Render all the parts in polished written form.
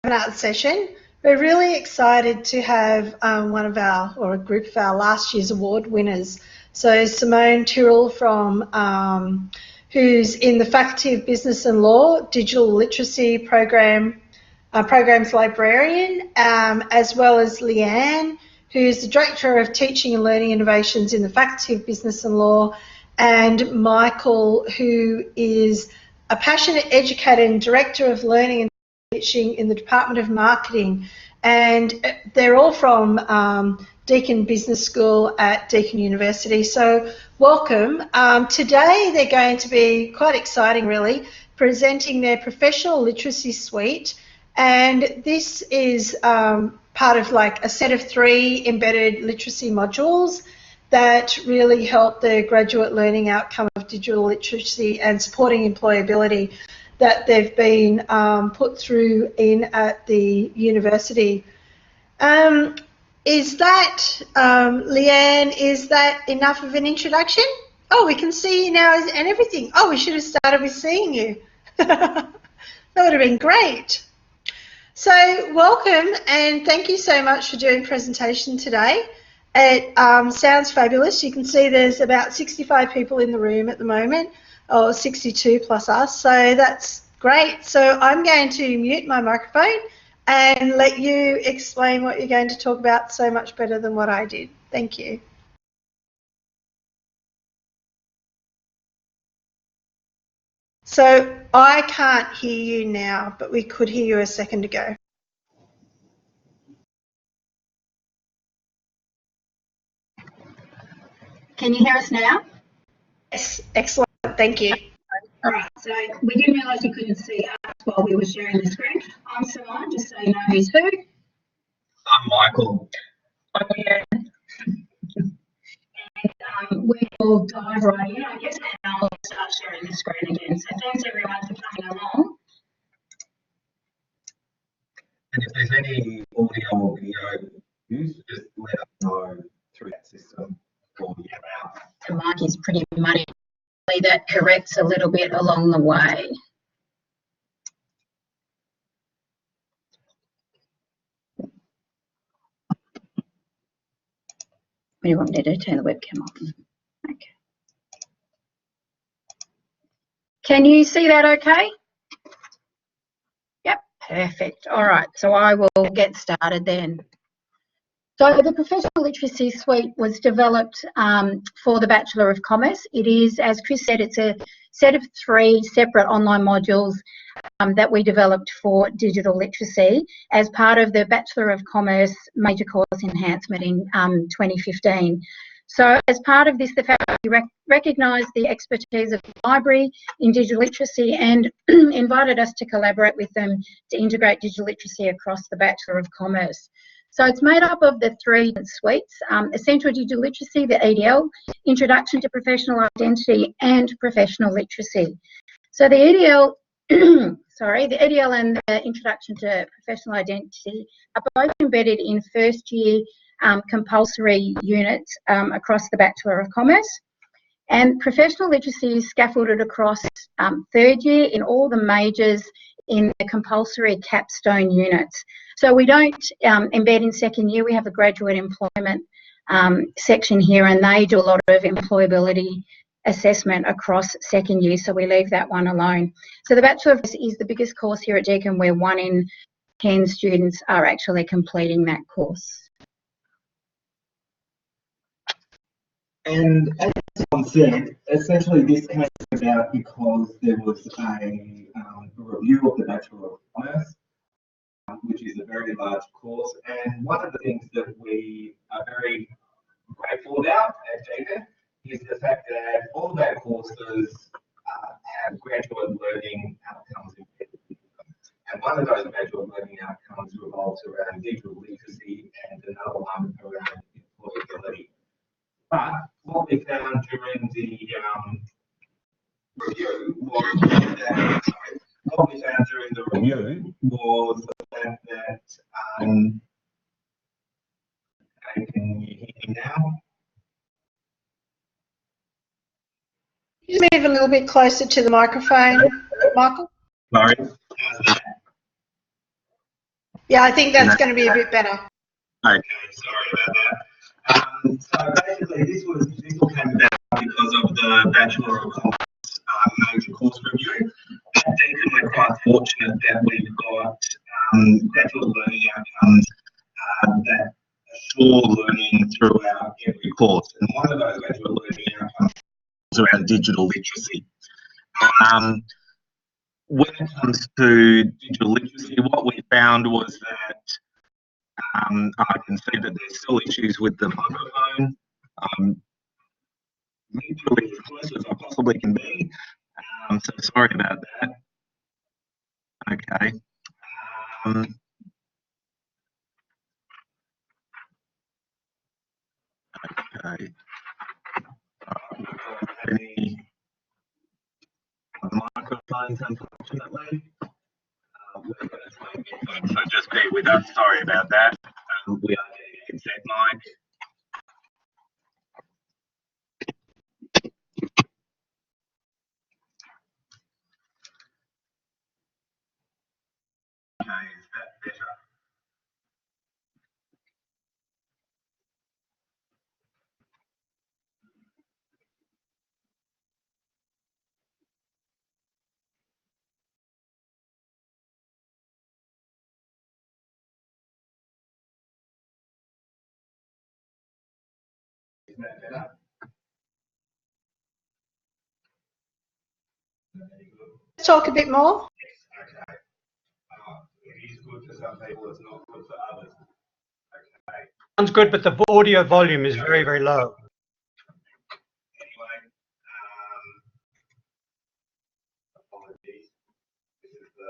webinar session. We're really excited to have a group of our last year's award winners. So Simone Tyrrell from who's in the Faculty of Business and Law, Digital Literacy Programs Librarian, as well as Leanne, who's the Director of Teaching and Learning Innovations in the Faculty of Business and Law, and Michael, who is a passionate educator and Director of Learning and Teaching in the Department of Marketing. And they're all from Deakin Business School at Deakin University. So welcome. Today they're going to be quite exciting, really, presenting their professional literacy suite. And this is part of like a set of 3 embedded literacy modules that really help the graduate learning outcome of digital literacy and supporting employability that they've been put through at the university. Is that, Leanne, is that enough of an introduction? Oh, we can see you now and everything. Oh, we should have started with seeing you. That would have been great. So welcome and thank you so much for doing presentation today. It sounds fabulous. You can see there's about 65 people in the room at the moment, or 62 plus us, so that's great. So I'm going to mute my microphone and let you explain what you're going to talk about so much better than what I did. Thank you. So I can't hear you now, but we could hear you a second ago. Can you hear us now? Yes, excellent, thank you. All right, so we didn't realise you couldn't see us while we were sharing the screen. I'm Simone, just so you know who's who. I'm Michael. I'm Leanne. And we will dive right in, I guess, and I'll start sharing the screen again. So thanks everyone for coming along. And if there's any audio or video use, just let us know through that system or yell out. The mic is pretty muddy. That corrects a little bit along the way. What do you want me to do? Turn the webcam off. Okay. Can you see that okay? Yep, perfect. All right, so I will get started then. So the Professional Literacy Suite was developed for the Bachelor of Commerce. It is, as Chris said, it's a set of 3 separate online modules that we developed for digital literacy as part of the Bachelor of Commerce major course enhancement in 2015. So as part of this, the faculty recognised the expertise of the library in digital literacy and invited us to collaborate with them to integrate digital literacy across the Bachelor of Commerce. So it's made up of the 3 suites, Essential Digital Literacy, the EDL, Introduction to Professional Identity and Professional Literacy. So the EDL, the EDL and the Introduction to Professional Identity are both embedded in first year compulsory units across the Bachelor of Commerce. And Professional Literacy is scaffolded across 3rd year in all the majors in the compulsory capstone units. So we don't embed in 2nd year. We have a graduate employment section here, and they do a lot of employability assessment across 2nd year, so we leave that one alone. So the Bachelor of Commerce is the biggest course here at Deakin, where 1 in 10 students are actually completing that course. And as Tom said, essentially this came about because there was a review of the Bachelor of Commerce, which is a very large course. And one of the things that we are very grateful about at Deakin is the fact that all of our courses have graduate learning outcomes embedded in them. And one of those graduate learning outcomes revolves around digital literacy and another one around employability. But what we found during the review was that, the fact that, can you hear me now? Just move a little bit closer to the microphone, Michael. Sorry. Yeah, I think that's going to be a bit better. Okay, sorry about that. So basically, this all came about because of the Bachelor of Commerce major course review. At Deakin, we're quite fortunate that we've got graduate learning outcomes that assure learning throughout every course. And one of those graduate learning outcomes is around digital literacy. When it comes to digital literacy, what we found was that I can see that there's still issues with the microphone. Mutually as close as I possibly can be. So sorry about that. Okay. Okay. Any microphones, unfortunately. We're going to try and get them, so just bear with us. Sorry about that. We are getting a headset mic. Okay, is that better? Is that better? Talk a bit more. Yes, okay. It is good for some people, it's not good for others. Okay. Sounds good, but the audio volume is very, very low. Anyway, apologies. This is the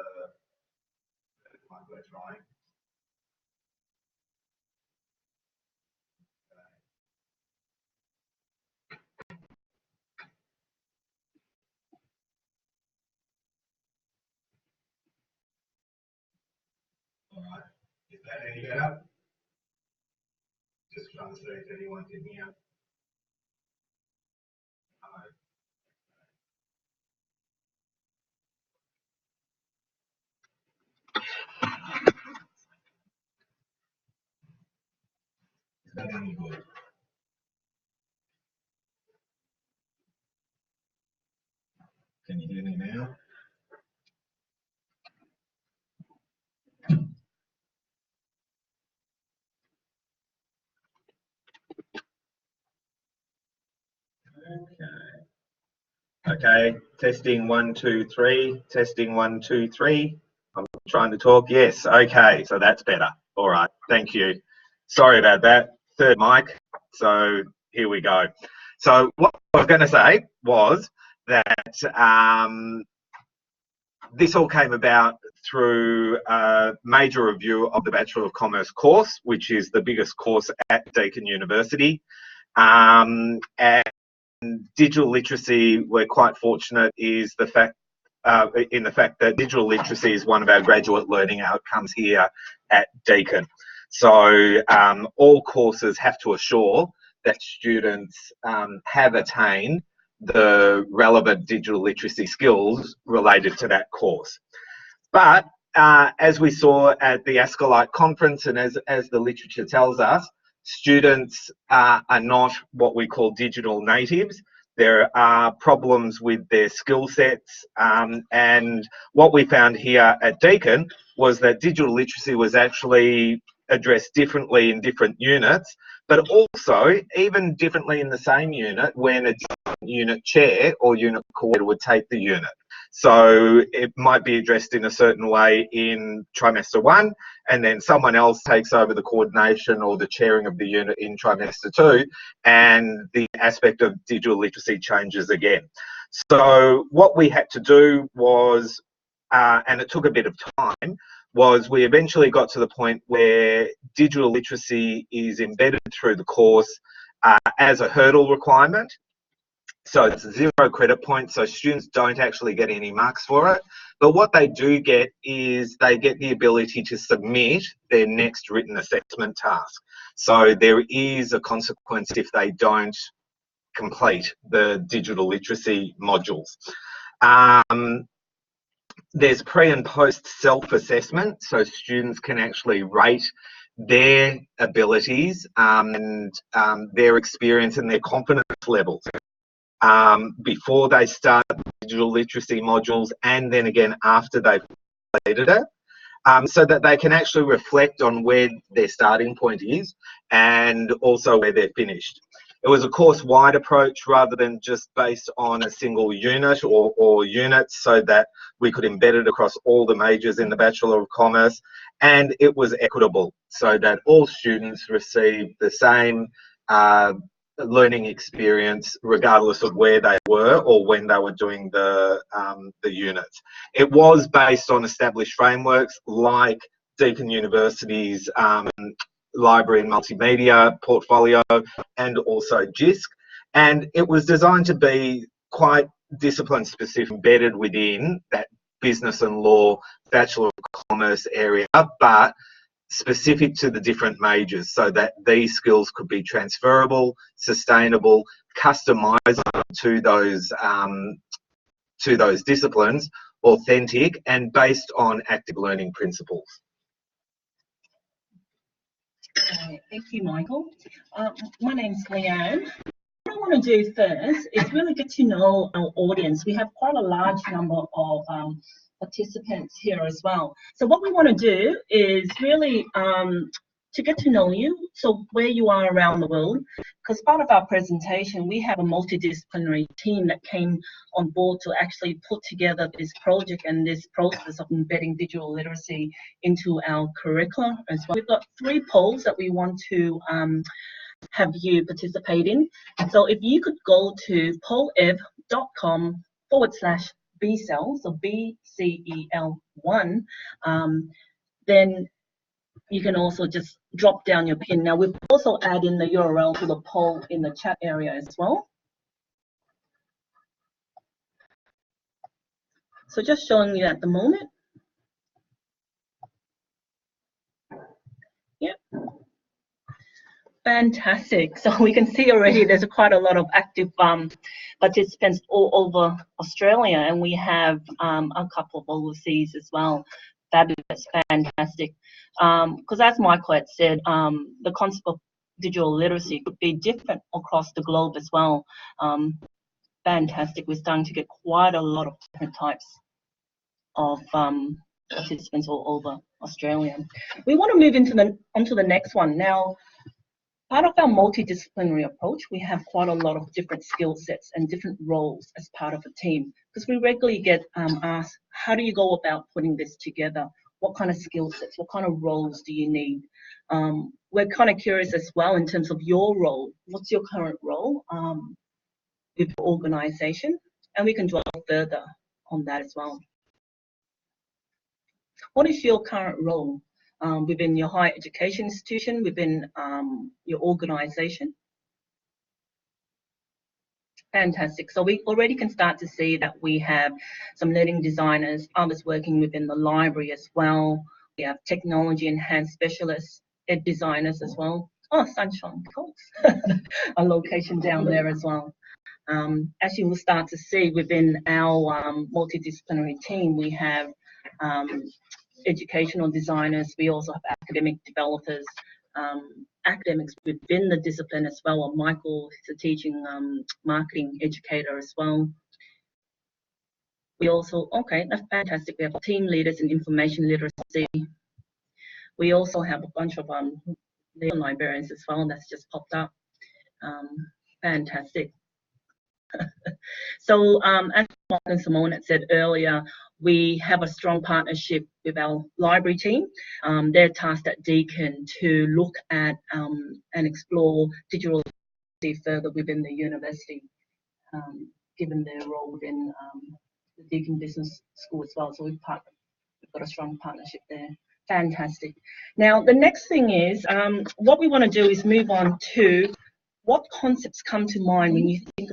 mic we're trying. All right. Is that any better? Just trying to see if anyone can hear. Is that any good? Can you hear me now? Okay, testing 1, 2, 3. Testing 1, 2, 3. I'm trying to talk. Yes, okay, so that's better. All right, thank you. Sorry about that. Third mic. So here we go. So what I was going to say was that this all came about through a major review of the Bachelor of Commerce course, which is the biggest course at Deakin University. And digital literacy, we're quite fortunate is the fact that digital literacy is one of our graduate learning outcomes here at Deakin. So all courses have to assure that students have attained the relevant digital literacy skills related to that course. But as we saw at the ASCILITE conference, and as the literature tells us, students are not what we call digital natives. There are problems with their skill sets, and what we found here at Deakin was that digital literacy was actually addressed differently in different units, but also even differently in the same unit when a unit chair or unit coordinator would take the unit. So it might be addressed in a certain way in trimester 1, and then someone else takes over the coordination or the chairing of the unit in trimester 2, and the aspect of digital literacy changes again. So what we had to do was, and it took a bit of time, was we eventually got to the point where digital literacy is embedded through the course as a hurdle requirement. So it's 0 credit points, so students don't actually get any marks for it. But what they do get is they get the ability to submit their next written assessment task. So there is a consequence if they don't complete the digital literacy modules. There's pre and post self-assessment, so students can actually rate their abilities and their experience and their confidence levels before they start digital literacy modules, and then again after they've completed it. So that they can actually reflect on where their starting point is and also where they're finished. It was a course-wide approach rather than just based on a single unit or units, so that we could embed it across all the majors in the Bachelor of Commerce, and it was equitable so that all students received the same learning experience regardless of where they were or when they were doing the units. It was based on established frameworks like Deakin University's library and multimedia portfolio and also JISC, and it was designed to be quite discipline specific, embedded within that business and law Bachelor of Commerce area, but specific to the different majors so that these skills could be transferable, sustainable, customizable to those disciplines, authentic, and based on active learning principles. Thank you, Michael. My name's Leanne. What I want to do first is really get to know our audience. We have quite a large number of participants here as well. So what we want to do is really to get to know you, so where you are around the world, because part of our presentation, we have a multidisciplinary team that came on board to actually put together this project and this process of embedding digital literacy into our curricula as well. We've got 3 polls that we want to have you participate in. So if you could go to polev.com/BCEL, so BCEL1, then you can also just drop down your pin. Now we've also added in the URL to the poll in the chat area as well. So just showing you at the moment. Yep. Fantastic. So we can see already there's quite a lot of active participants all over Australia, and we have a couple of overseas as well. Fabulous, fantastic. Because as Michael had said, the concept of digital literacy could be different across the globe as well. Fantastic. We're starting to get quite a lot of different types of participants all over Australia. We want to move onto the next one. Now, part of our multidisciplinary approach, we have quite a lot of different skill sets and different roles as part of a team, because we regularly get asked, how do you go about putting this together? What kind of skill sets, what kind of roles do you need? We're kind of curious as well in terms of your role. What's your current role with your organisation? And we can dwell further on that as well. What is your current role within your higher education institution, within your organisation? Fantastic. So we already can start to see that we have some learning designers, others working within the library as well. We have technology enhanced specialists, ed designers as well. Oh, Sunshine Coast, a location down there as well. As you will start to see within our multidisciplinary team, we have educational designers. We also have academic developers, academics within the discipline as well. Michael is a teaching marketing educator as well. We also, okay, that's fantastic. We have team leaders in information literacy. We also have a bunch of librarians as well. That's just popped up. Fantastic. So as Mark and Simone had said earlier, we have a strong partnership with our library team. They're tasked at Deakin to look at and explore digital literacy further within the university, given their role within the Deakin Business School as well. So we've got a strong partnership there. Fantastic. Now, the next thing is, what we want to do is move on to what concepts come to mind when you think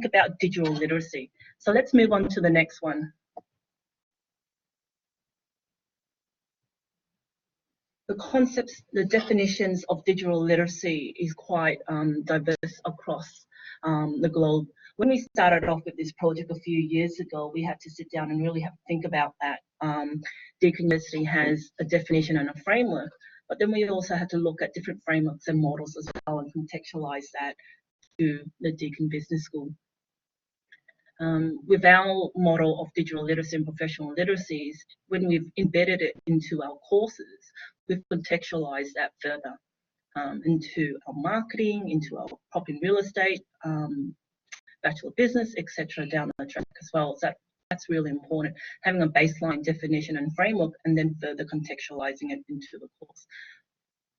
about digital literacy. So let's move on to the next one. The concepts, the definitions of digital literacy is quite diverse across the globe. when we started off with this project a few years ago, we had to sit down and really have to think about that. Deakin University has a definition and a framework, but then we also had to look at different frameworks and models as well and contextualize that to the Deakin Business School. With our model of digital literacy and professional literacies, when we've embedded it into our courses, we've contextualized that further into our marketing, into our property and real estate, Bachelor Business, etc. down the track as well. So that's really important, having a baseline definition and framework and then further contextualizing it into the course.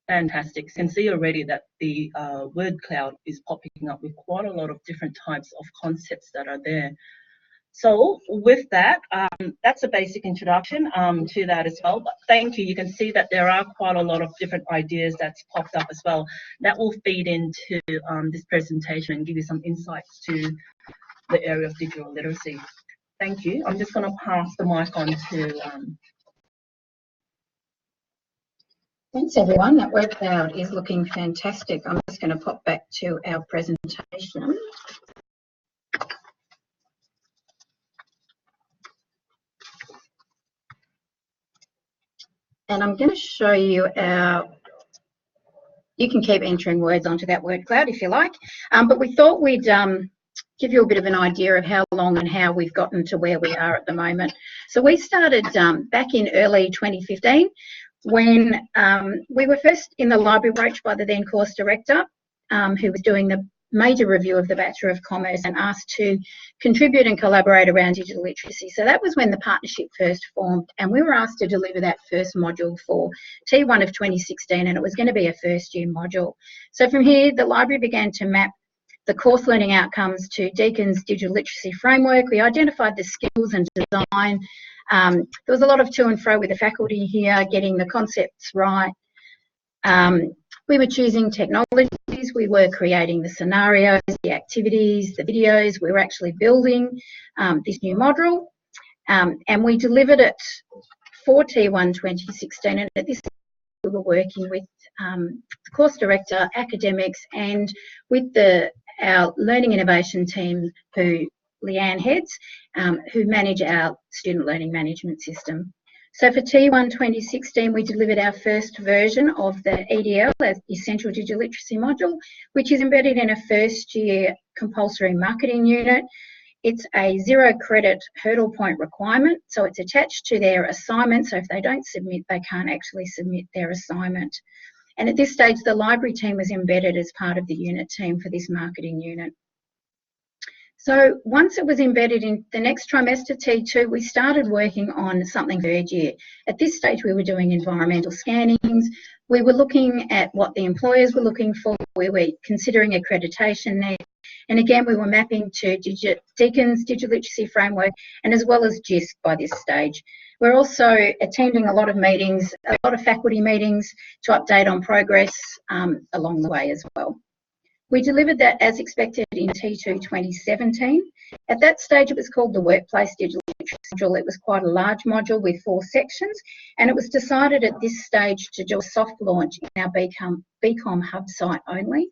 Fantastic. You can see already that the word cloud is popping up with quite a lot of different types of concepts that are there. So with that, that's a basic introduction to that as well. But thank you. You can see that there are quite a lot of different ideas that's popped up as well. That will feed into this presentation and give you some insights to the area of digital literacy. Thank you. I'm just going to pass the mic on to... Thanks everyone, that word cloud is looking fantastic. I'm just going to pop back to our presentation. And I'm going to show you our, you can keep entering words onto that word cloud if you like, but we thought we'd give you a bit of an idea of how long and how we've gotten to where we are at the moment. So we started back in early 2015 when we were first in the library broached by the then course director who was doing the major review of the Bachelor of Commerce and asked to contribute and collaborate around digital literacy. So that was when the partnership first formed and we were asked to deliver that first module for T1 of 2016 and it was going to be a first year module. So from here the library began to map the course learning outcomes to Deakin's digital literacy framework. We identified the skills and design. There was a lot of to and fro with the faculty here, getting the concepts right. We were choosing technologies, we were creating the scenarios, the activities, the videos. We were actually building this new module and we delivered it for T1 2016 and at this we were working with the course director, academics and with our learning innovation team who Leanne heads, who manage our student learning management system. So for T1 2016, we delivered our first version of the EDL, as Essential Digital Literacy module, which is embedded in a first year compulsory marketing unit. It's a 0 credit hurdle point requirement, so it's attached to their assignment, so if they don't submit, they can't actually submit their assignment. And at this stage, the library team was embedded as part of the unit team for this marketing unit. So once it was embedded in the next trimester, T2, we started working on something third year. At this stage, we were doing environmental scannings. We were looking at what the employers were looking for. We were considering accreditation there. And again, we were mapping to Deakin's digital literacy framework and as well as GISC by this stage. We're also attending a lot of meetings, a lot of faculty meetings to update on progress along the way as well. We delivered that as expected in T2 2017. At that stage, it was called the Workplace Digital Literacy module. It was quite a large module with 4 sections, and it was decided at this stage to do a soft launch in our BCom Hub site only.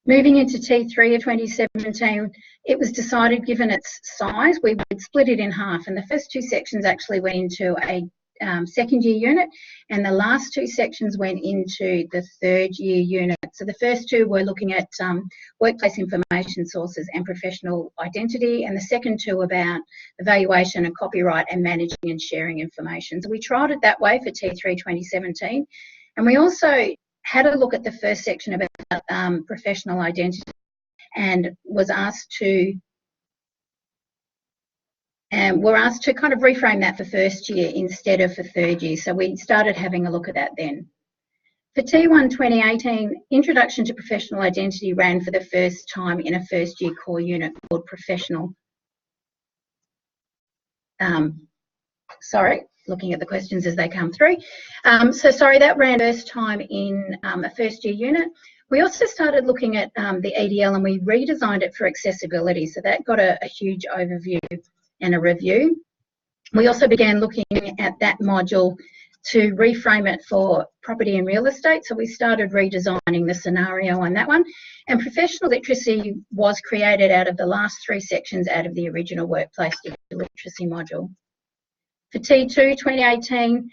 Moving into T3 of 2017, it was decided, given its size, we would split it in half, and the first 2 sections actually went into a second year unit and the last 2 sections went into the third year unit. So the first 2 were looking at workplace information sources and professional identity, and the second 2 about evaluation and copyright and managing and sharing information. So we tried it that way for T3 2017, and we also had a look at the first section about professional identity and was asked to we're asked to kind of reframe that for first year instead of for third year. So we started having a look at that then. For T1 2018, Introduction to Professional Identity ran for the first time in a first year core unit called Professional. Sorry, looking at the questions as they come through. Sorry, that ran first time in a first year unit. We also started looking at the EDL and we redesigned it for accessibility. So that got a huge overview and a review. We also began looking at that module to reframe it for property and real estate. So we started redesigning the scenario on that one. And professional literacy was created out of the last 3 sections out of the original workplace digital literacy module. For T2 2018,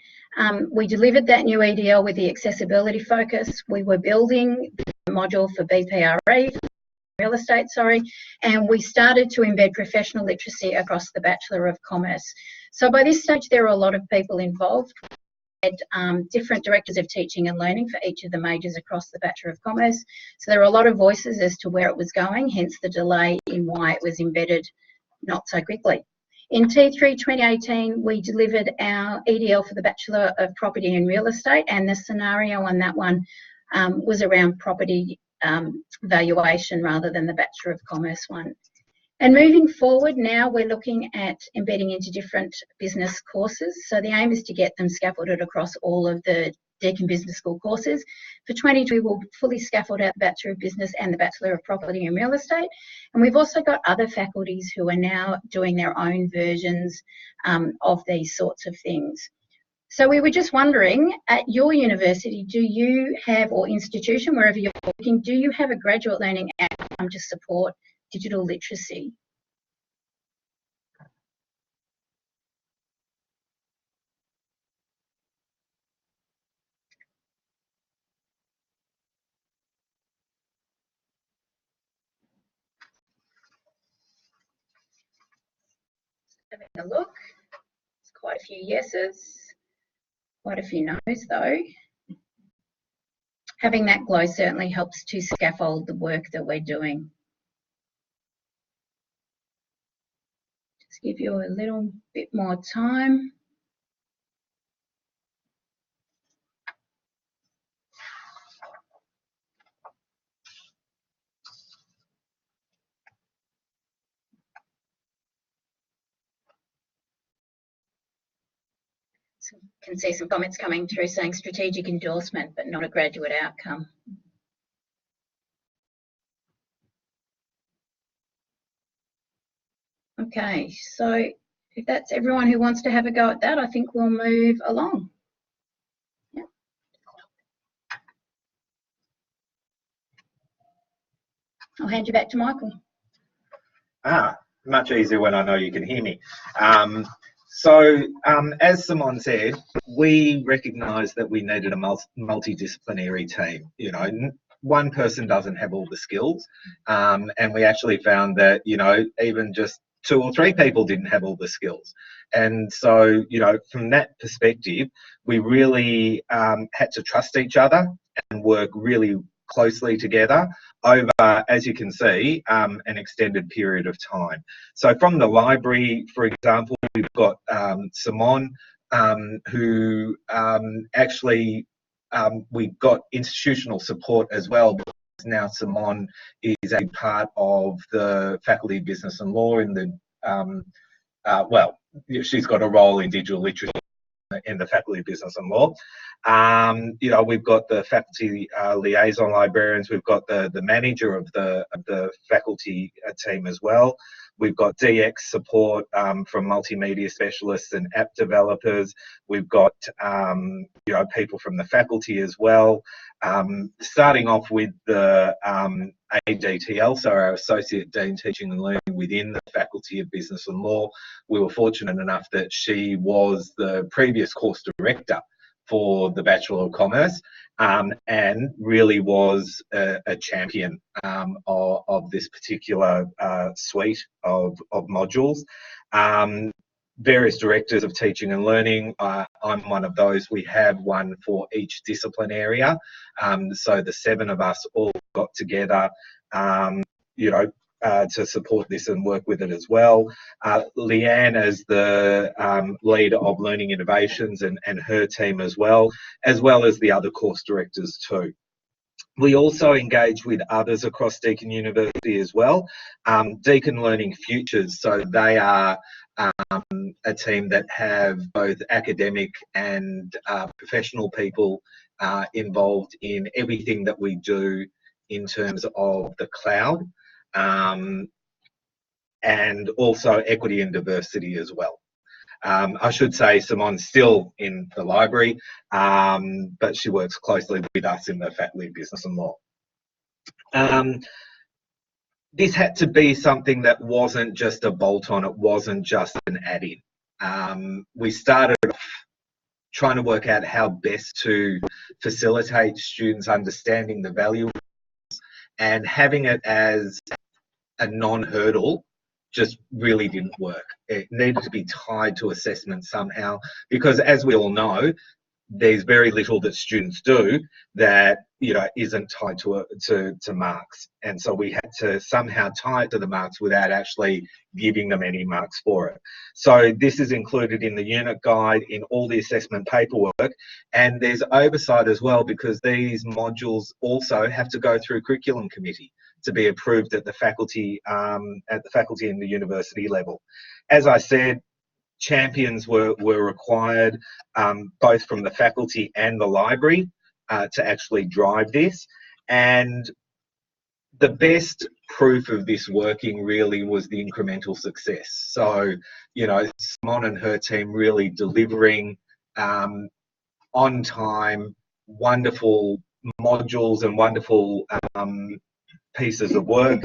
we delivered that new EDL with the accessibility focus. We were building the module for BPRE, real estate, and we started to embed professional literacy across the Bachelor of Commerce. So by this stage, there are a lot of people involved. We had different directors of teaching and learning for each of the majors across the Bachelor of Commerce. So there are a lot of voices as to where it was going, hence the delay in why it was embedded not so quickly. In T3 2018, we delivered our EDL for the Bachelor of Property and Real Estate, and the scenario on that one was around property valuation rather than the Bachelor of Commerce one. And moving forward now, we're looking at embedding into different business courses. So the aim is to get them scaffolded across all of the Deakin Business School courses. For 2022, we'll fully scaffold out the Bachelor of Business and the Bachelor of Property and Real Estate. And we've also got other faculties who are now doing their own versions of these sorts of things. So we were just wondering, at your university, do you have, or institution, wherever you're working, do you have a graduate learning outcome to support digital literacy? Having a look, there's quite a few yeses, quite a few no's though. Having that glow certainly helps to scaffold the work that we're doing. Just give you a little bit more time. So can see some comments coming through saying strategic endorsement, but not a graduate outcome. Okay, so if that's everyone who wants to have a go at that, I think we'll move along. Yeah. I'll hand you back to Michael. Much easier when I know you can hear me. As Simon said, we recognised that we needed a multidisciplinary team. You know, one person doesn't have all the skills, and we actually found that, you know, even just 2 or 3 people didn't have all the skills. And so, you know, from that perspective, we really had to trust each other and work really closely together over, as you can see, an extended period of time. So from the library, for example, we've got Simon, who actually we got institutional support as well. Now Simon is a part of the Faculty of Business and Law in the, well, she's got a role in digital literacy in the Faculty of Business and Law. You know, we've got the faculty liaison librarians, we've got the manager of the faculty team as well. We've got DX support from multimedia specialists and app developers. We've got you know, people from the faculty as well. Starting off with the ADTL, so our Associate Dean Teaching and Learning within the Faculty of Business and Law. We were fortunate enough that she was the previous course director for the Bachelor of Commerce, and really was a champion of this particular suite of modules. Various directors of teaching and learning, I'm one of those. We have one for each discipline area. So the 7 of us all got together, you know, to support this and work with it as well. Leanne as the leader of Learning Innovations and her team as well as the other course directors too. We also engage with others across Deakin University as well. Deakin Learning Futures, so they are a team that have both academic and professional people involved in everything that we do in terms of the cloud, and also equity and diversity as well. I should say Simone's still in the library, but she works closely with us in the Faculty of Business and Law. This had to be something that wasn't just a bolt-on, it wasn't just an add-in. We started off trying to work out how best to facilitate students understanding the value, and having it as a non-hurdle just really didn't work. It needed to be tied to assessment somehow, because as we all know, there's very little that students do that, you know, isn't tied to marks. And so we had to somehow tie it to the marks without actually giving them any marks for it. So this is included in the unit guide, in all the assessment paperwork, and there's oversight as well, because these modules also have to go through curriculum committee to be approved at the faculty and the university level. As I said, champions were required, both from the faculty and the library, to actually drive this. And the best proof of this working really was the incremental success. So, you know, Simone and her team really delivering on time, wonderful modules and wonderful pieces of work,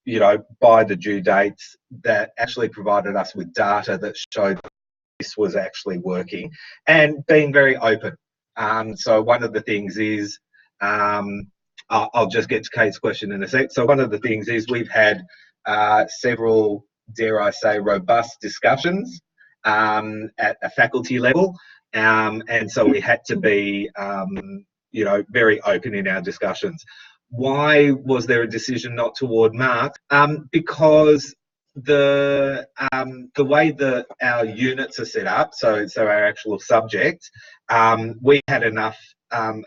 you know, by the due dates, that actually provided us with data that showed this was actually working, and being very open. So one of the things is, I'll just get to Kate's question in a sec. So one of the things is we've had several, dare I say, robust discussions at a faculty level, and so we had to be, you know, very open in our discussions. Why was there a decision not to award marks? Because the way that our units are set up, so our actual subjects, we had enough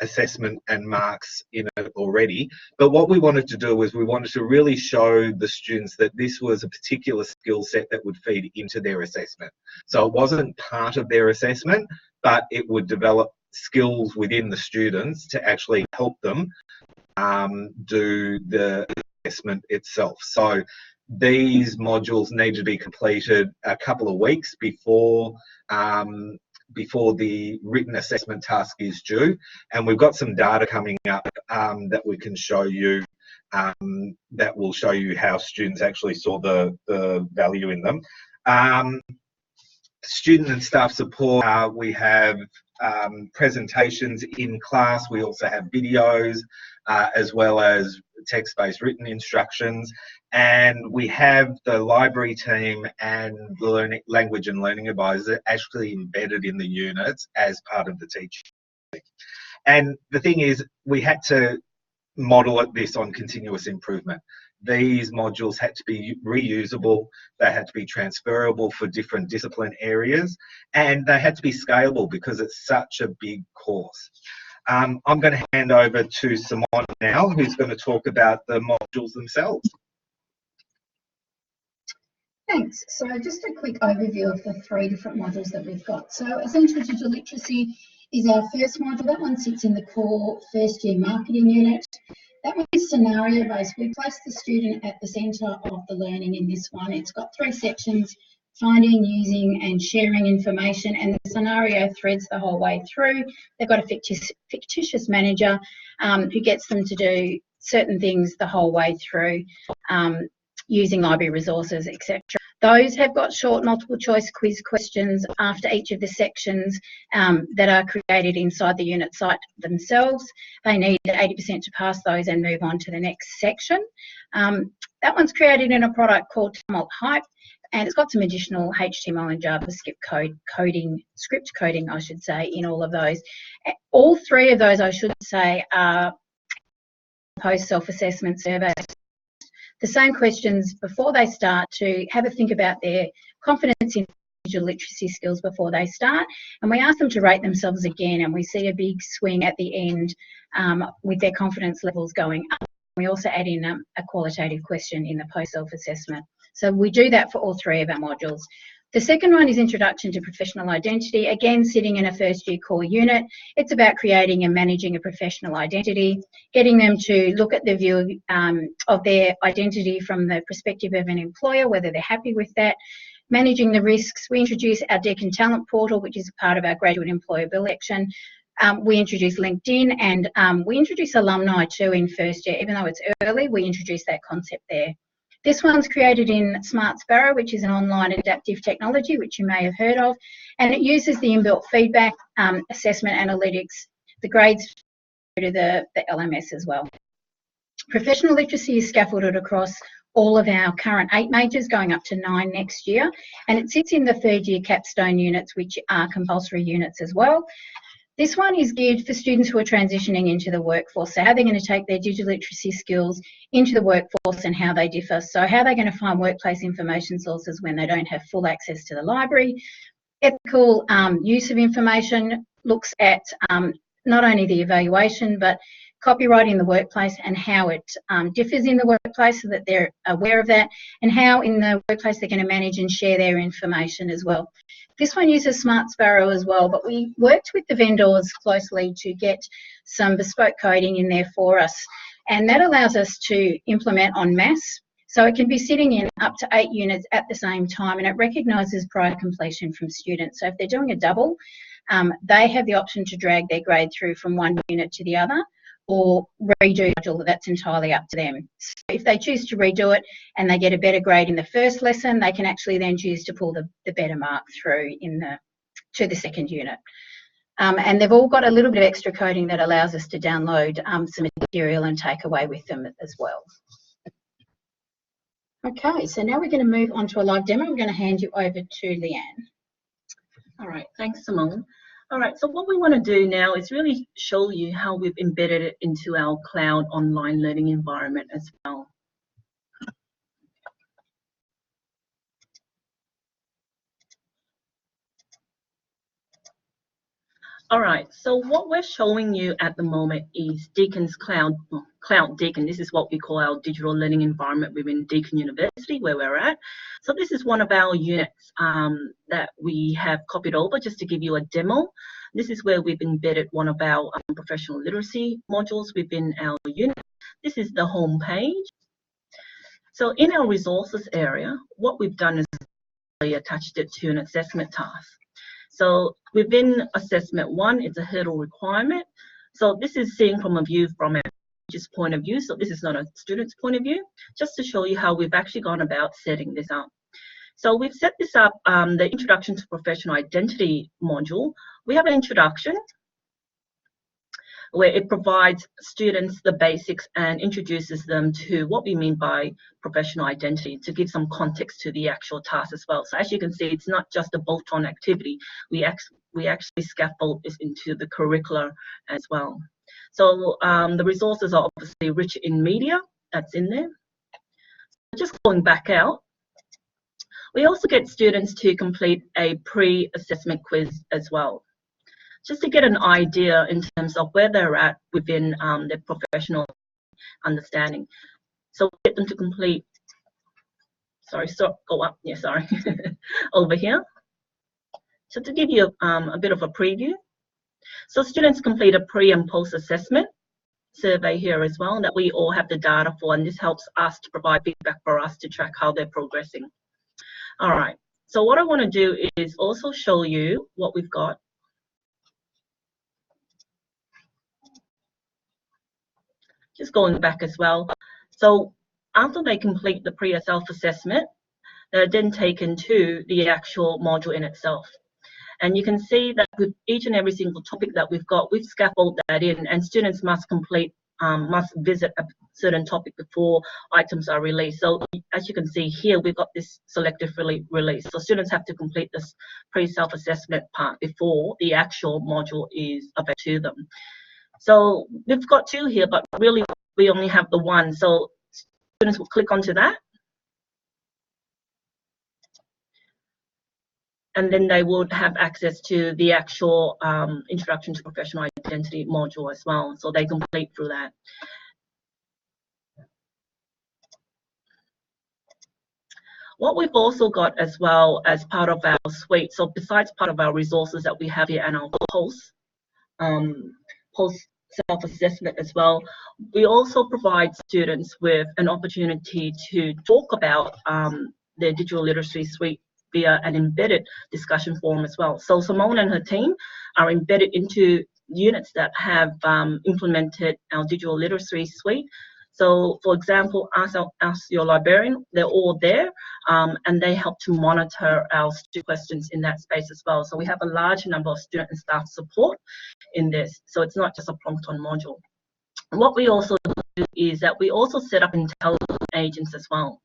assessment and marks in it already. But what we wanted to do was we wanted to really show the students that this was a particular skill set that would feed into their assessment. So it wasn't part of their assessment, but it would develop skills within the students to actually help them do the assessment itself. So these modules need to be completed a couple of weeks before the written assessment task is due, and we've got some data coming up that we can show you, that will show you how students actually saw the value in them. Student and staff support, we have presentations in class, we also have videos, as well as text-based written instructions, and we have the library team and the language and learning advisor actually embedded in the units as part of the teaching. And the thing is, we had to model this on continuous improvement. These modules had to be reusable, they had to be transferable for different discipline areas, and they had to be scalable because it's such a big course. I'm going to hand over to Simone now, who's going to talk about the modules themselves. Thanks. So just a quick overview of the 3 different modules that we've got. So essentially digital literacy is our first module. That one sits in the core first year marketing unit. That one is scenario based. We place the student at the centre of the learning in this one. It's got 3 sections: finding, using and sharing information, and the scenario threads the whole way through. They've got a fictitious manager who gets them to do certain things the whole way through, using library resources, etc. Those have got short multiple choice quiz questions after each of the sections that are created inside the unit site themselves. They need 80% to pass those and move on to the next section. That one's created in a product called Tumult Hype, and it's got some additional HTML and JavaScript script coding, I should say, in all of those. All 3 of those, I should say, are post self-assessment surveys. The same questions before they start, to have a think about their confidence in digital literacy skills before they start, and we ask them to rate themselves again, and we see a big swing at the end with their confidence levels going up. We also add in a qualitative question in the post self-assessment. So we do that for all 3 of our modules. The second one is Introduction to Professional Identity, again sitting in a first year core unit. It's about creating and managing a professional identity, getting them to look at the view of their identity from the perspective of an employer, whether they're happy with that, managing the risks. We introduced our Deakin Talent Portal, which is part of our graduate employability section. We introduced LinkedIn, and we introduced alumni too in first year. Even though it's early, we introduced that concept there. This one's created in Smart Sparrow, which is an online adaptive technology, which you may have heard of, and it uses the inbuilt feedback, assessment analytics, the grades to the LMS as well. Professional literacy is scaffolded across all of our current 8 majors, going up to 9 next year, and it sits in the third year capstone units, which are compulsory units as well. This one is geared for students who are transitioning into the workforce, so how they're going to take their digital literacy skills into the workforce and how they differ. So how they're going to find workplace information sources when they don't have full access to the library. Ethical use of information looks at not only the evaluation but copyright in the workplace and how it differs in the workplace, so that they're aware of that, and how in the workplace they're going to manage and share their information as well. This one uses Smart Sparrow as well, but we worked with the vendors closely to get some bespoke coding in there for us, and that allows us to implement en masse. So it can be sitting in up to 8 units at the same time, and it recognises prior completion from students. So if they're doing a double, they have the option to drag their grade through from one unit to the other, or redo module. That's entirely up to them. So if they choose to redo it and they get a better grade in the first lesson, they can actually then choose to pull the better mark through to the second unit. And they've all got a little bit of extra coding that allows us to download some material and take away with them as well. Okay, so now we're going to move on to a live demo. I'm going to hand you over to Leanne. All right, thanks, Simone. All right, so what we want to do now is really show you how we've embedded it into our cloud online learning environment as well. All right, so what we're showing you at the moment is Deakin's Cloud Deakin. This is what we call our digital learning environment within Deakin University, where we're at. So this is one of our units that we have copied over just to give you a demo. This is where we've embedded one of our professional literacy modules within our unit. This is the home page. So in our resources area, what we've done is we attached it to an assessment task. So within assessment 1, it's a hurdle requirement. So this is seen from a view from a teacher's point of view. So this is not a student's point of view, just to show you how we've actually gone about setting this up. So we've set this up, the Introduction to Professional Identity module. We have an introduction where it provides students the basics and introduces them to what we mean by professional identity, to give some context to the actual task as well. So as you can see, it's not just a bolt-on activity. We actually scaffold this into the curricula as well. So the resources are obviously rich in media that's in there. Just going back out, we also get students to complete a pre-assessment quiz as well, just to get an idea in terms of where they're at within their professional understanding. So get them to complete, go up, yeah, sorry, over here. So to give you a bit of a preview. So students complete a pre and post assessment survey here as well, that we all have the data for, and this helps us to provide feedback for us to track how they're progressing. All right, so what I want to do is also show you what we've got. Just going back as well. So after they complete the pre-self-assessment, they're then taken to the actual module in itself. And you can see that with each and every single topic that we've got, we've scaffolded that in, and students must visit a certain topic before items are released. So as you can see here, we've got this selectively release. So students have to complete this pre-self-assessment part before the actual module is available to them. So we've got 2 here, but really we only have the 1. So students will click onto that, and then they would have access to the actual Introduction to Professional Identity module as well. So they complete through that. What we've also got as well as part of our suite, so besides part of our resources that we have here and our post self-assessment as well, we also provide students with an opportunity to talk about their digital literacy suite via an embedded discussion forum as well. So Simone and her team are embedded into units that have implemented our digital literacy suite. So, for example, Ask Your Librarian, they're all there, and they help to monitor our student questions in that space as well. So we have a large number of student and staff support in this. So it's not just a prompt-on module. What we also do is that we also set up intelligent agents as well.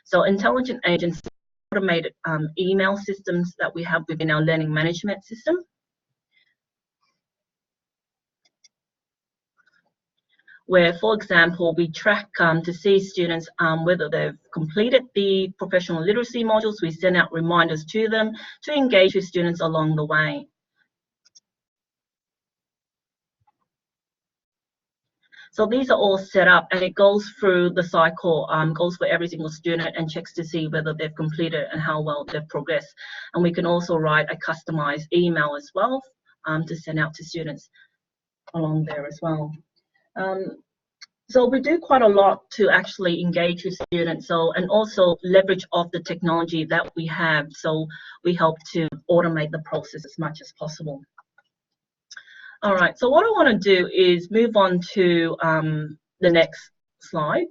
So intelligent agents, automated email systems that we have within our learning management system. Where, for example, we track to see students whether they've completed the professional literacy modules. We send out reminders to them to engage with students along the way. So these are all set up, and it goes through the cycle, goes for every single student and checks to see whether they've completed and how well they've progressed. And we can also write a customized email as well to send out to students along there as well. So we do quite a lot to actually engage with students, and also leverage off the technology that we have. So we help to automate the process as much as possible. All right, so what I want to do is move on to the next slide.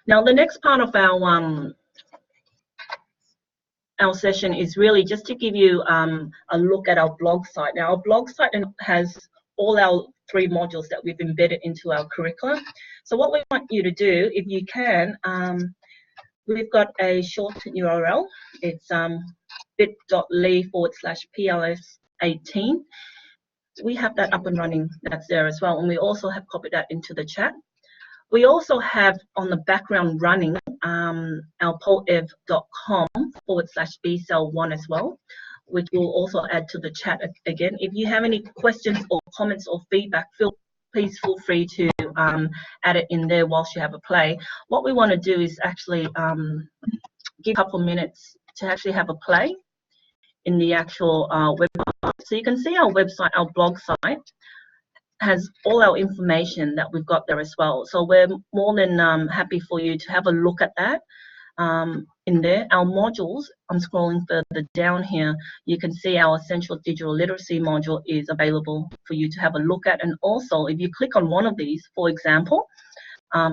Now, the next part of our session is really just to give you a look at our blog site. Now, our blog site has all our 3 modules that we've embedded into our curricula. So what we want you to do, if you can, we've got a short URL. It's bit.ly/PLS18. We have that up and running. That's there as well. And we also have copied that into the chat. We also have on the background running our polev.com/bcell1 as well, which we'll also add to the chat again. If you have any questions or comments or feedback, please feel free to add it in there whilst you have a play. What we want to do is actually give a couple of minutes to actually have a play in the actual website. So you can see our website, our blog site, has all our information that we've got there as well. So we're more than happy for you to have a look at that in there. Our modules, I'm scrolling further down here, you can see our essential digital literacy module is available for you to have a look at. And also, if you click on one of these, for example,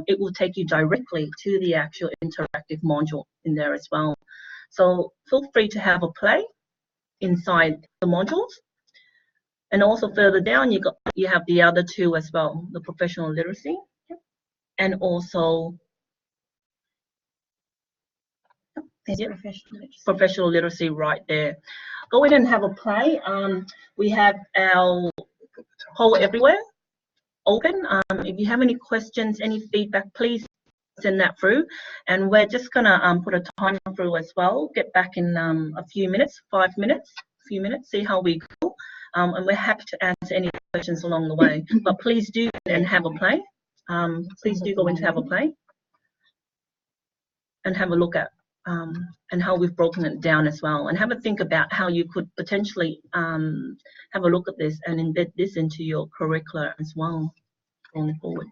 it will take you directly to the actual interactive module in there as well. So feel free to have a play inside the modules. And also further down, you have the other 2 as well, the professional literacy, and also professional literacy right there. Go ahead and have a play. We have our poll everywhere open. If you have any questions, any feedback, please send that through. And we're just gonna put a timer through as well. Get back in a few minutes, 5 minutes, see how we go. And we're happy to answer any questions along the way. But please do and have a play. Please do go in to have a play and have a look at and how we've broken it down as well. And have a think about how you could potentially have a look at this and embed this into your curricula as well going forward.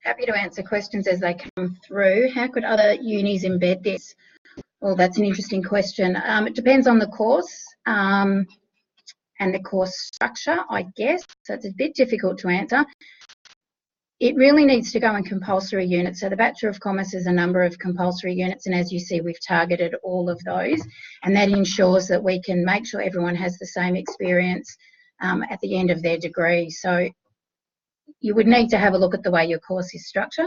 Happy to answer questions as they come through. How could other unis embed this? Well, that's an interesting question. It depends on the course and the course structure, I guess. So it's a bit difficult to answer. It really needs to go in compulsory units. So the Bachelor of Commerce is a number of compulsory units, and as you see, we've targeted all of those, and that ensures that we can make sure everyone has the same experience at the end of their degree. So you would need to have a look at the way your course is structured.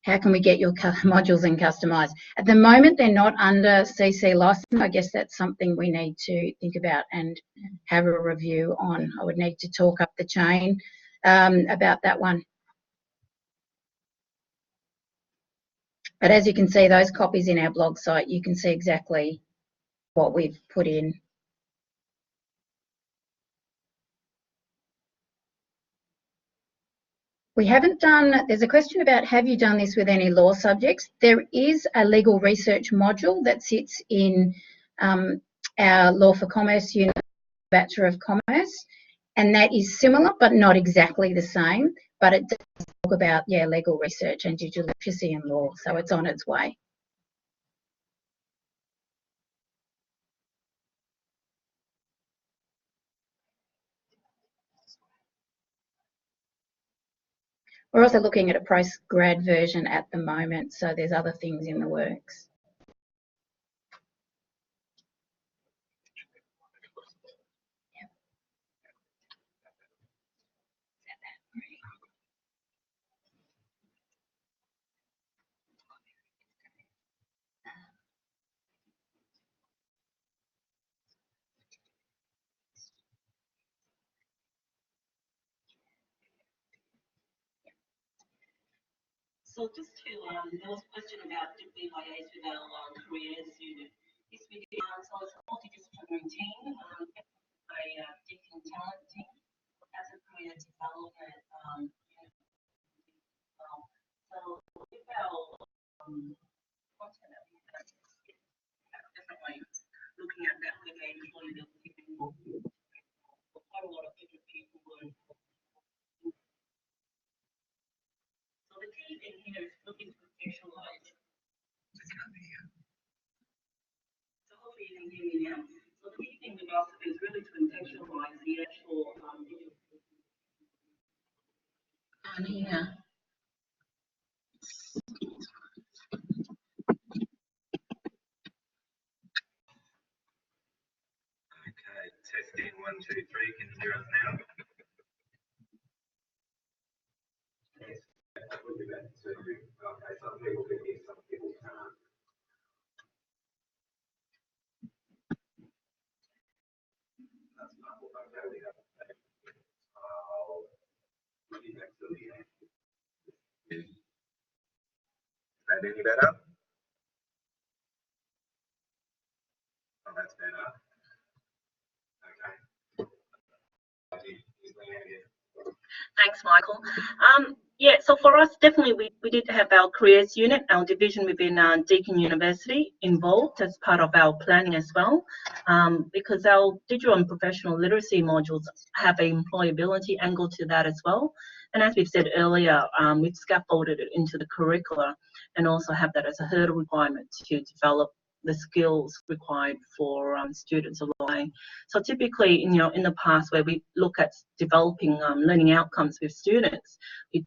How can we get your modules and customised? At the moment, they're not under CC license. I guess that's something we need to think about and have a review on. I would need to talk up the chain about that one. But as you can see, those copies in our blog site, you can see exactly what we've put in. We haven't done, there's a question about have you done this with any law subjects? There is a legal research module that sits in our Law for Commerce unit, Bachelor of Commerce, and that is similar but not exactly the same, but it does talk about, yeah, legal research and digital literacy and law, so it's on its way. We're also looking at a postgrad version at the moment, so there's other things in the works. So just to, there was a question about did we liaise with our careers unit. Yes, we did. So it's a multidisciplinary team, a Deakin talent team as a career development unit. So with our content that we have, definitely looking at that with employability for quite a lot of different people. So the key thing here is looking to visualize. So hopefully you can hear me now. So the key thing with us is really to contextualize the actual here. Okay, testing 1, 2, 3. Can you hear us now? Yes. Okay, some people can hear, some people can't. That's not what I'm going to Is that any better? Oh, that's better. Okay. Thanks, Michael. Yeah, so for us, definitely we did have our careers unit, our division within Deakin University involved as part of our planning as well, because our digital and professional literacy modules have an employability angle to that as well. And as we've said earlier, we've scaffolded it into the curricula and also have that as a hurdle requirement to develop the skills required for students applying. So typically, you know, in the past where we look at developing learning outcomes with students, we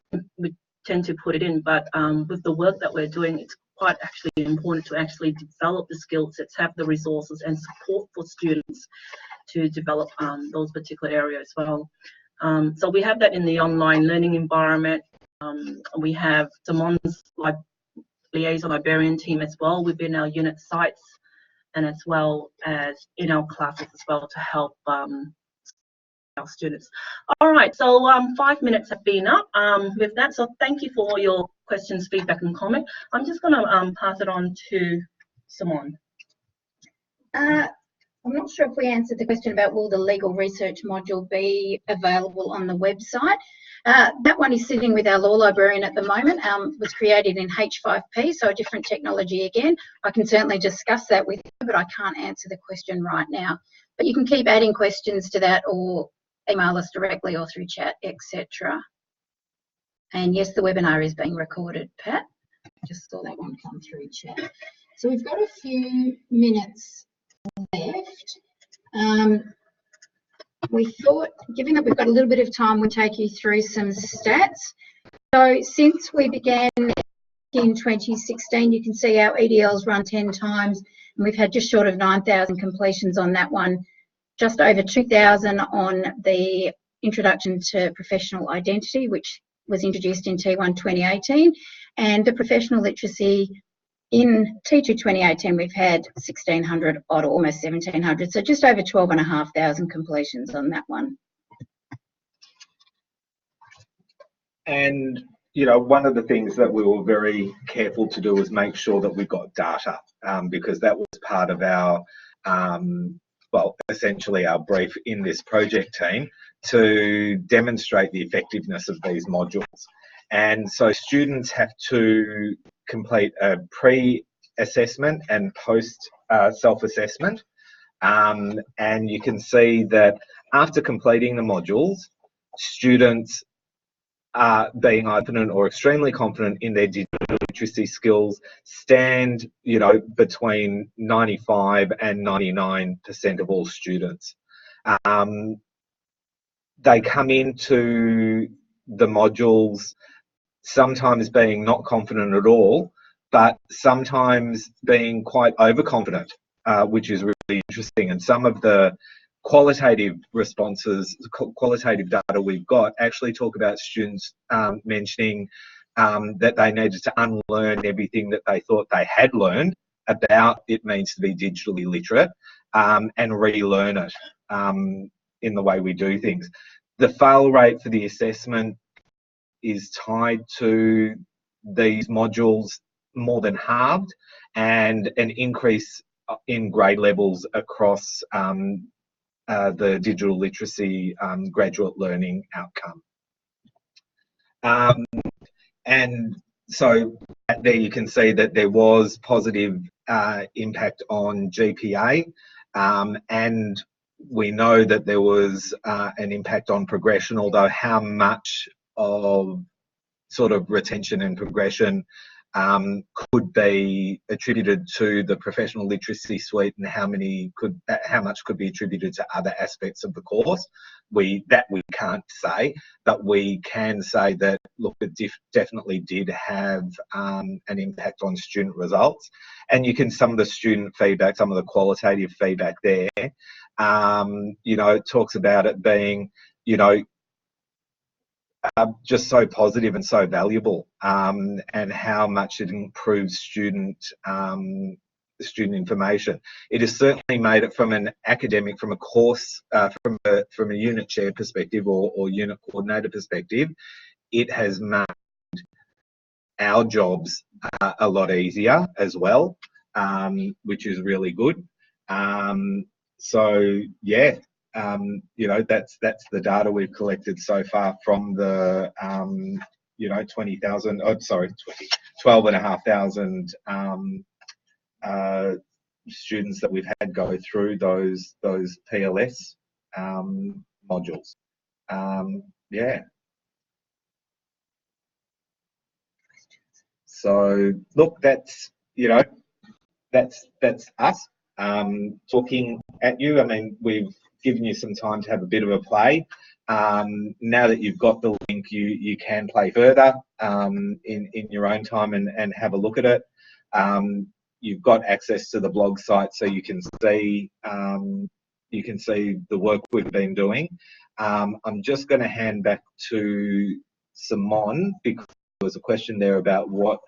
tend to put it in, but with the work that we're doing, it's quite actually important to actually develop the skill sets, have the resources and support for students to develop those particular areas as well. So we have that in the online learning environment. We have Simon's liaison librarian team as well within our unit sites and as well as in our classes as well to help our students. All right, so 5 minutes have been up with that. So thank you for all your questions, feedback and comment. I'm just going to pass it on to Simon. I'm not sure if we answered the question about will the legal research module be available on the website. That one is sitting with our law librarian at the moment. Was created in H5P, so a different technology again. I can certainly discuss that with you, but I can't answer the question right now. But you can keep adding questions to that or email us directly or through chat, etc. And yes, the webinar is being recorded, Pat. Just saw that one come through chat. So we've got a few minutes left. We thought, given that we've got a little bit of time, we'll take you through some stats. So since we began in 2016, you can see our EDL's run 10 times, and we've had just short of 9,000 completions on that one, just over 2,000 on the Introduction to Professional Identity, which was introduced in T1 2018, and the Professional Literacy in T2 2018, we've had 1,600 odd, or almost 1,700, so just over 12,500 completions on that one. And you know, one of the things that we were very careful to do was make sure that we got data, because that was part of our, well, essentially our brief in this project team to demonstrate the effectiveness of these modules. And so students have to complete a pre-assessment and post self-assessment. And you can see that after completing the modules, students being confident or extremely confident in their digital literacy skills stand, you know, between 95 and 99% of all students. They come into the modules sometimes being not confident at all, but sometimes being quite overconfident, which is really interesting. And some of the qualitative responses, qualitative data we've got actually talk about students mentioning that they needed to unlearn everything that they thought they had learned about it means to be digitally literate, and relearn it in the way we do things. The fail rate for the assessment is tied to these modules more than halved, and an increase in grade levels across the digital literacy graduate learning outcome. And so there you can see that there was positive impact on GPA, and we know that there was an impact on progression, although how much of sort of retention and progression could be attributed to the professional literacy suite and how much could be attributed to other aspects of the course, we can't say, but we can say that, look, it definitely did have an impact on student results. And you can, some of the student feedback, some of the qualitative feedback there, you know, it talks about it being, you know, just so positive and so valuable, and how much it improves student information. It has certainly made it from an academic, from a course, from a unit chair perspective or unit coordinator perspective, it has made our jobs a lot easier as well, which is really good. So yeah. You know, that's the data we've collected so far from the, you know, 12,500 students that we've had go through those PLS modules. Yeah. So look, that's, you know, that's us talking at you. I mean, we've given you some time to have a bit of a play. Now that you've got the link, you can play further in your own time and have a look at it. You've got access to the blog site, so you can see the work we've been doing. I'm just going to hand back to Simon, because there was a question there about what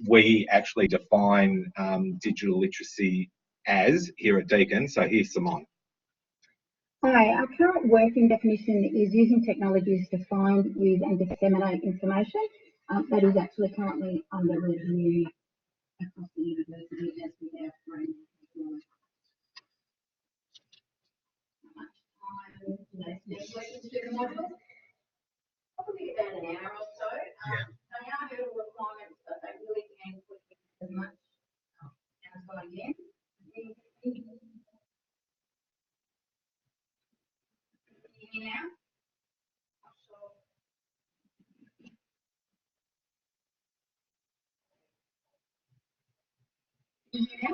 we actually define digital literacy as here at Deakin. So here's Simon. Hi, our current working definition is using technologies to find, use and disseminate information. That is actually currently under review across the university as we have grown. Working through the modules, probably about an hour or so. They are hurdle requirements, but they really can put as much as I can. Now? Yeah.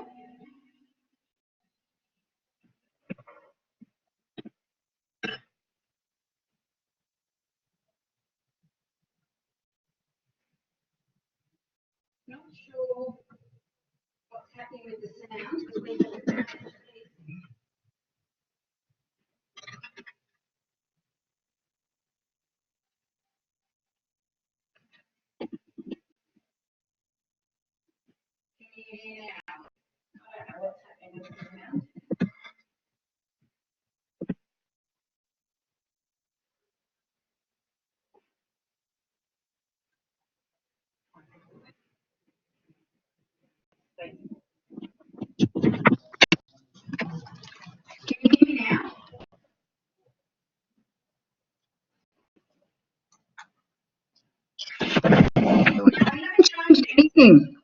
Not sure what's happening with the sound. Can you hear me now? I haven't changed anything.